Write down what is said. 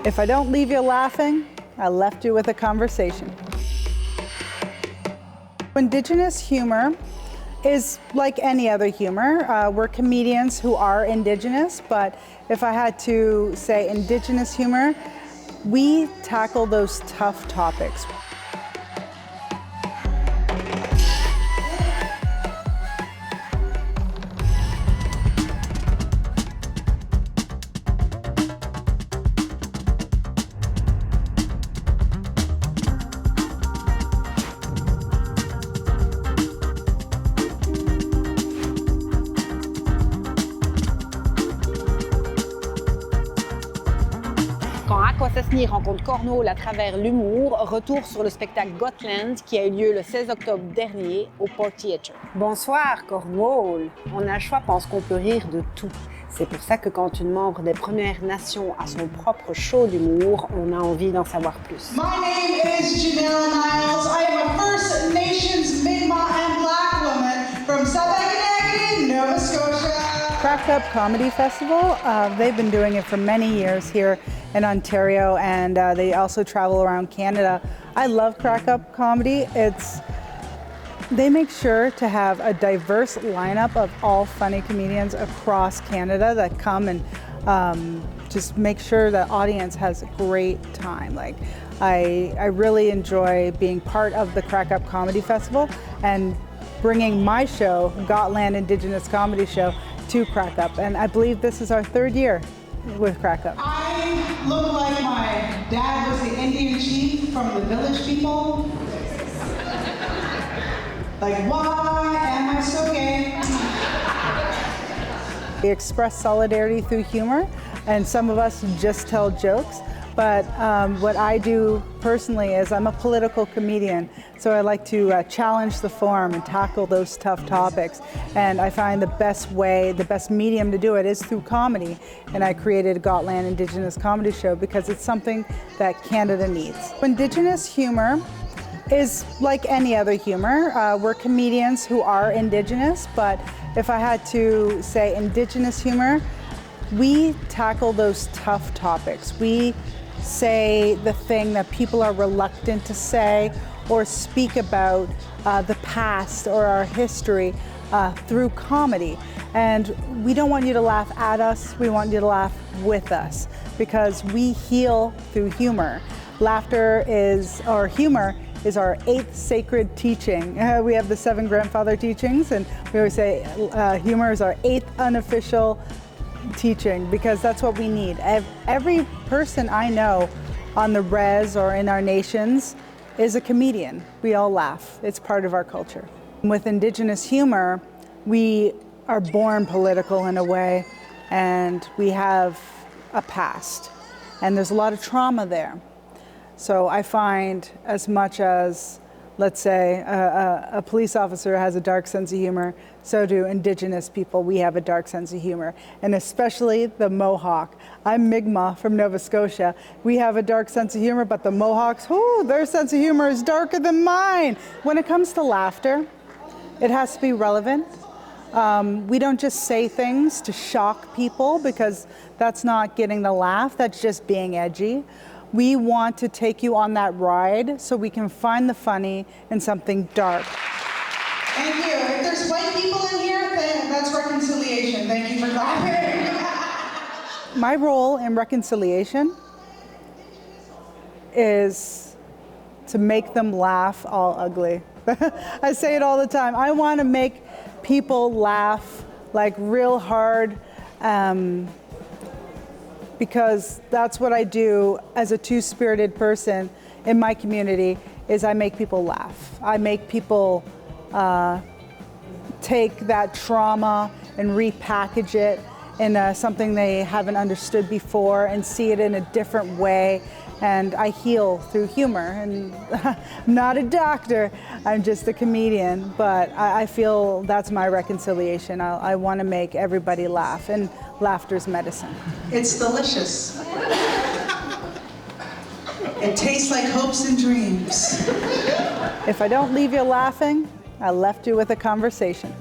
If I don't leave you laughing, I left you with a conversation. Indigenous humor is like any other humor. We're comedians who are Indigenous, but if I had to say Indigenous humor, we tackle those tough topics. Quand Akwesasne rencontre Cornwall à travers l'humour, retour sur le spectacle Gotland qui a eu lieu le 16 octobre dernier au Port Theatre. Bonsoir Cornwall. On a le choix parce qu'on peut rire de tout. C'est pour ça que quand une membre des Premières Nations a son propre show d'humour, on a envie d'en savoir plus. My name is Janelle Niles. I am a First Nations Mi'kmaq and Black woman from Southern Nova Scotia. Crack Up Comedy Festival, they've been doing it for many years here in Ontario, and they also travel around Canada. I love Crack Up Comedy. They make sure to have a diverse lineup of all funny comedians across Canada that come and just make sure the audience has a great time. Like, I really enjoy being part of the Crack Up Comedy Festival and bringing my show, Gotland Indigenous Comedy Show, to Crack Up. And I believe this is our third year with Crack Up. I look like my dad was the Indian chief from the Village People. Like, why am I so gay? We express solidarity through humor, and some of us just tell jokes. But what I do personally is I'm a political comedian, so I like to challenge the form and tackle those tough topics. And I find the best way, the best medium to do it is through comedy. And I created a Gotland Indigenous Comedy Show because it's something that Canada needs. Indigenous humor is like any other humor. We're comedians who are Indigenous, but if I had to say Indigenous humor, we tackle those tough topics. We say the thing that people are reluctant to say or speak about the past or our history through comedy. And we don't want you to laugh at us, we want you to laugh with us because we heal through humor. Laughter is, or humor, is our 8th sacred teaching. We have the 7 grandfather teachings, and we always say humor is our 8th unofficial teaching because that's what we need. Every person I know on the res or in our nations is a comedian. We all laugh. It's part of our culture. With Indigenous humor, we are born political in a way, and we have a past, and there's a lot of trauma there. So I find as much as, let's say, a police officer has a dark sense of humor, so do Indigenous people. We have a dark sense of humor, and especially the Mohawk. I'm Mi'kmaq from Nova Scotia. We have a dark sense of humor, but the Mohawks, their sense of humor is darker than mine. When it comes to laughter, it has to be relevant. We don't just say things to shock people because that's not getting the laugh, that's just being edgy. We want to take you on that ride so we can find the funny in something dark. Thank you. If there's white people in here, then that's reconciliation. Thank you for clapping. My role in reconciliation is to make them laugh all ugly. I say it all the time. I want to make people laugh like real hard. Because that's what I do as a two-spirited person in my community, is I make people laugh. I make people take that trauma and repackage it in something they haven't understood before and see it in a different way. And I heal through humor. And I'm not a doctor, I'm just a comedian, but I feel that's my reconciliation. I want to make everybody laugh, and laughter's medicine. It's delicious. It tastes like hopes and dreams. If I don't leave you laughing, I left you with a conversation.